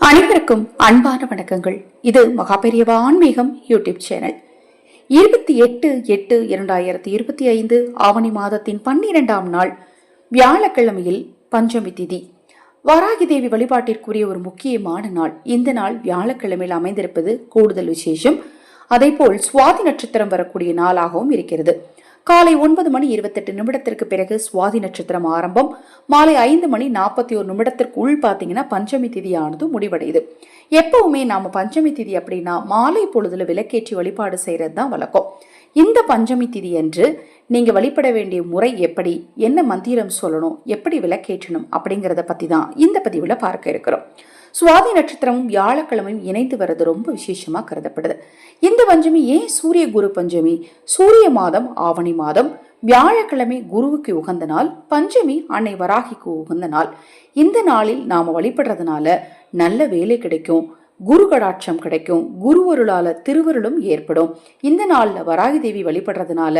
அனைவருக்கும் அன்பான வணக்கங்கள். இது மகாபெரியவா ஆன்மீகம் யூடியூப் சேனல். 28/8/2025 ஆவணி மாதத்தின் 12ஆம் நாள் வியாழக்கிழமையில் பஞ்சமி திதி. வராகி தேவி வழிபாட்டிற்குரிய ஒரு முக்கியமான நாள். இந்த நாள் வியாழக்கிழமையில் அமைந்திருப்பது கூடுதல் விசேஷம். அதேபோல் சுவாதி நட்சத்திரம் வரக்கூடிய நாளாகவும் இருக்கிறது. காலை 9:28 பிறகு சுவாதி நட்சத்திரம் ஆரம்பம். மாலை 5:41 பாத்தீங்கன்னா பஞ்சமி திதியானது முடிவடையுது. எப்பவுமே நாம பஞ்சமி திதி அப்படின்னா மாலை பொழுதுல விளக்கேற்றி வழிபாடு செய்யறது தான் வழக்கம். இந்த பஞ்சமி திதி அன்று நீங்க வழிபட வேண்டிய முறை எப்படி, என்ன மந்திரம் சொல்லணும், எப்படி விளக்கேற்றணும் அப்படிங்கறத பத்தி தான் இந்த பதிவுல பார்க்க இருக்கிறோம். சுவாதி நட்சத்திரமும் வியாழக்கிழமையும் இணைந்து வர்றது ரொம்ப விசேஷமா கருதப்படுது. இந்த பஞ்சமி ஏன் சூரிய குரு பஞ்சமி? சூரிய மாதம் ஆவணி மாதம், வியாழக்கிழமை குருவுக்கு உகந்த நாள், பஞ்சமி அன்னை வராகிக்கு உகந்த நாள். இந்த நாளில் நாம வழிபடுறதுனால நல்ல வேலை கிடைக்கும், குரு கடாட்சம் கிடைக்கும், குருவருளால திருவருளும் ஏற்படும். இந்த நாள்ல வராகி தேவி வழிபடுறதுனால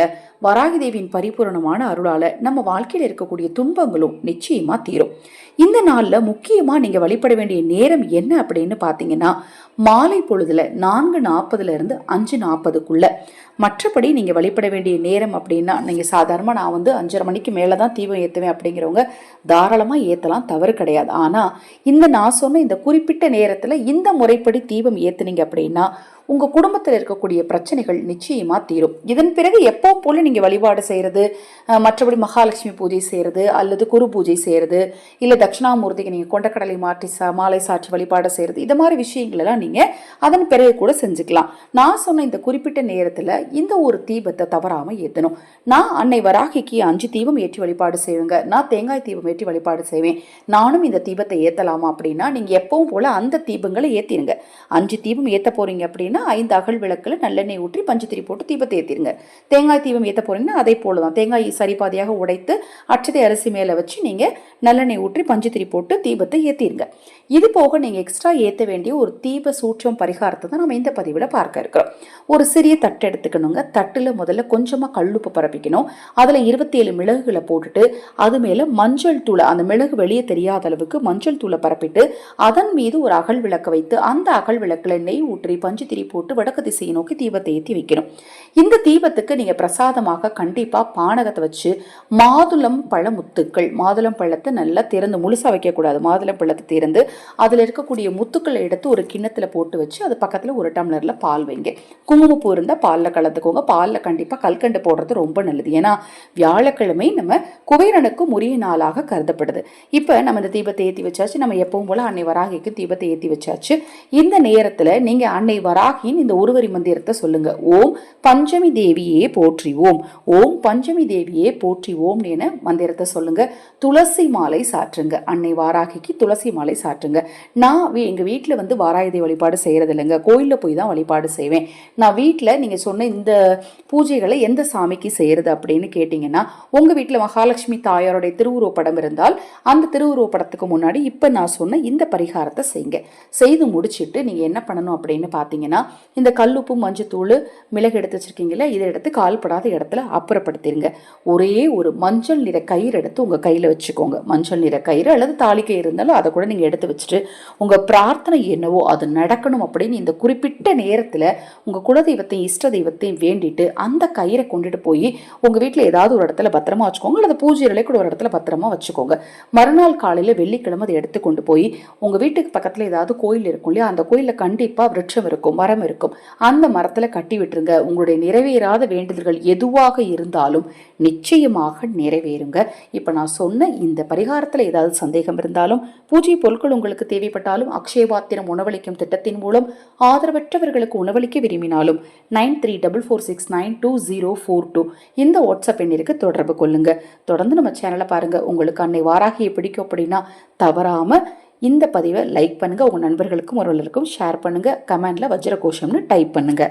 வராகி தேவியின் பரிபூரணமான அருளால நம்ம வாழ்க்கையில இருக்கக்கூடிய துன்பங்களும் நிச்சயமா தீரும். இந்த நாள்ல முக்கியமா நீங்க வழிபட வேண்டிய நேரம் என்ன அப்படின்னு பாத்தீங்கன்னா மாலை பொழுதுல 4:40 இருந்து 5:40. மற்றபடி நீங்க வழிபட வேண்டிய நேரம் அப்படின்னா நீங்க சாதாரணமா நான் 5:30 மணிக்கு மேலதான் தீபம் ஏத்துவேன் அப்படிங்கிறவங்க தாராளமா ஏத்தலாம், தவறு கிடையாது. ஆனா இந்த நான் சொன்ன இந்த குறிப்பிட்ட நேரத்துல இந்த முறைப்படி தீபம் ஏத்துனீங்க அப்படின்னா உங்க குடும்பத்தில் இருக்கக்கூடிய பிரச்சனைகள் நிச்சயமா தீரும். இதன் பிறகு எப்பவும் போல நீங்க வழிபாடு செய்யறது, மற்றபடி மகாலட்சுமி பூஜை செய்யறது அல்லது குரு பூஜை செய்யறது, இல்ல தட்சிணாமூர்த்திக்கு நீங்க கொண்டக்கடலை மாற்றி மாலை சாற்றி வழிபாடு செய்யறது, இது மாதிரி விஷயங்கள் எல்லாம் நீங்க அதன் பிறகு கூட செஞ்சுக்கலாம். நான் சொன்ன இந்த குறிப்பிட்ட நேரத்துல இந்த ஒரு தீபத்தை தவறாம ஏத்தணும். நான் அன்னை வராகிக்கு 5 தீபம் ஏற்றி வழிபாடு செய்வேங்க, நான் தேங்காய் தீபம் ஏற்றி வழிபாடு செய்வேன், நானும் இந்த தீபத்தை ஏத்தலாமா அப்படின்னா நீங்க எப்பவும் போல அந்த தீபங்களை ஏத்திருங்க. 5 தீபம் ஏத்த போறீங்க அப்படின்னா 5 அகல் விளக்குல நல்லெண்ணெய் ஊற்றி பஞ்சத்திரி போட்டு தீபத்தை ஏத்திருங்க. தேங்காய் தீபம் ஏத்த போறீங்கன்னா அதே போலதான் தேங்காய் சரிபாதியாக உடைத்து அச்சதை அரிசி மேல வச்சு நீங்க நல்லெண்ணெய் ஊற்றி பஞ்சத்திரி போட்டு தீபத்தை ஏத்திருங்க. இது போக நீங்க எக்ஸ்ட்ரா ஏத்த வேண்டிய ஒரு தீப சூற்றம் பரிகாரத்தை தான் நம்ம இந்த பதிவுல பார்க்க இருக்கிறோம். ஒரு சிறிய தட்டு எடுத்துக்கணுங்க. தட்டுல முதல்ல கொஞ்சமா கல்லுப்பு பரப்பிக்கணும். அதுல 27 மிளகுகளை போட்டுட்டு அது மேல மஞ்சள் தூளை, அந்த மிளகு வெளியே தெரியாத அளவுக்கு மஞ்சள் தூளை பரப்பிட்டு அதன் மீது ஒரு அகல் விளக்க வைத்து அந்த அகல் விளக்குல நெய் ஊற்றி பஞ்சத்திரி போட்டு வடக்கு திசையை நோக்கி தீபத்தை ஏற்றி வைக்கணும். இந்த தீபத்துக்கு நீங்க பிரசாதமாக கண்டிப்பா பானகத்தை வச்சு மாதுளம் பழ முத்துக்கள், மாதுளம் பழத்தை நல்லா திறந்து, முழுசா வைக்க கூடாது, மாதுளம் பழத்தை திறந்து அதுல இருக்கக்கூடிய முத்துக்களை எடுத்து ஒரு கிண்ணத்துல போட்டு வச்சு அது பக்கத்துல 1 டம்ளர்ல பால் வைங்க. குங்குமப்பூ இருந்தா பால்ல கலந்துக்கோங்க. பால்ல கண்டிப்பா கல்கண்டு போடுறது ரொம்ப நல்லது. ஏன்னா வியாழக்கிழமை நம்ம குபேரனுக்கு உரிய நாளாக கருதப்படுது. இப்ப நம்ம இந்த தீபத்தை ஏற்றி வச்சாச்சு. நம்ம எப்பவும் போல அன்னை வராகிக்கு தீபத்தை ஏற்றி வச்சாச்சு. இந்த நேரத்துல நீங்க அன்னை வராகியின் இந்த ஒருவரி மந்திரத்தை சொல்லுங்க. ஓம் பஞ்சமி தேவியே போற்றிவோம், ஓம் பஞ்சமி தேவியே போற்றிவோம் என மந்திரத்தை சொல்லுங்க. துளசி மாலை சாற்றுங்க. அன்னை வாராகிக்கு துளசி மாலை சாற்றுங்க. நான் எங்க வீட்டுல வாராகி தேவி வழிபாடு செய்யறது இல்லைங்க, கோயில்ல போய் தான் வழிபாடு செய்வேன். நான் வீட்டுல நீங்க சொன்ன இந்த பூஜைகளை எந்த சாமிக்கு செய்யறது அப்படின்னு கேட்டீங்கன்னா உங்க வீட்டுல மகாலட்சுமி தாயாருடைய திருவுருவ படம் இருந்தால் அந்த திருவுருவ படத்துக்கு முன்னாடி இப்ப நான் சொன்ன இந்த பரிகாரத்தை செய்யுங்க. செய்து முடிச்சுட்டு நீங்க என்ன பண்ணணும் அப்படின்னு பாத்தீங்கன்னா இந்த கல்லுப்பு மஞ்சத்தூள் மிளகு எடுத்து வச்சிருக்கீங்களா, இதை எடுத்து கால்படாத இடத்துல அப்புறப்படுத்திருங்க. ஒரே ஒரு மஞ்சள் நிற கயிறு எடுத்து உங்க கையில வச்சுக்கோங்க. மஞ்சள் நிற கயிறு அல்லது தாலிக்கை இருந்தாலும் அதை கூட நீங்க எடுத்து வச்சுட்டு உங்க பிரார்த்தனை என்னவோ அது நடக்கணும் அப்படின்னு இந்த குறிப்பிட்ட நேரத்துல உங்க குலதெய்வத்தையும் இஷ்ட தெய்வத்தையும் வேண்டிட்டு அந்த கயிறை கொண்டுட்டு போய் உங்க வீட்டுல ஏதாவது ஒரு இடத்துல பத்திரமா வச்சுக்கோங்க, அல்லது பூஜை இலை கூட ஒரு இடத்துல பத்திரமா வச்சுக்கோங்க. மறுநாள் காலையில வெள்ளிக்கிழமை அதை எடுத்து கொண்டு போய் உங்க வீட்டுக்கு பக்கத்துல ஏதாவது கோயில் இருக்கும் இல்லையா, அந்த கோயில்ல கண்டிப்பா விருட்சம் இருக்கும், மரம் இருக்கும், அந்த மரத்துல கட்டி விட்டுருங்க. உங்களுடைய நிறைவேறாத வேண்டுதல்கள் எதுவாக இருந்தாலும் நிச்சயமாக நிறைவேறுங்க. இப்ப நான் சொன்ன இந்த பரிகாரத்துல ஏதாவது சந்தேகம் இருந்தாலும், பூஜை பொருட்கள் உங்களுக்கு தேவைப்பட்டாலும், அக்ஷயபாத்திரம் உணவளிக்கும் திட்டத்தின் மூலம் ஆதரவற்றவர்களுக்கு உணவளிக்க விரும்பினாலும் 9344692042 இந்த வாட்ஸ்அப் எண்ணிற்கு தொடர்பு கொள்ளுங்க. தொடர்ந்து நம்ம சேனலை பாருங்க. உங்களுக்கு அன்னை வாராகியை பிடிக்கும் அப்படின்னா தவறாம இந்த பதிவை லைக் பண்ணுங்க, உங்க நண்பர்களுக்கும் ஒருவருக்கும் ஷேர் பண்ணுங்க, கமெண்ட்ல வஜ்ர கோஷம்னு டைப் பண்ணுங்க.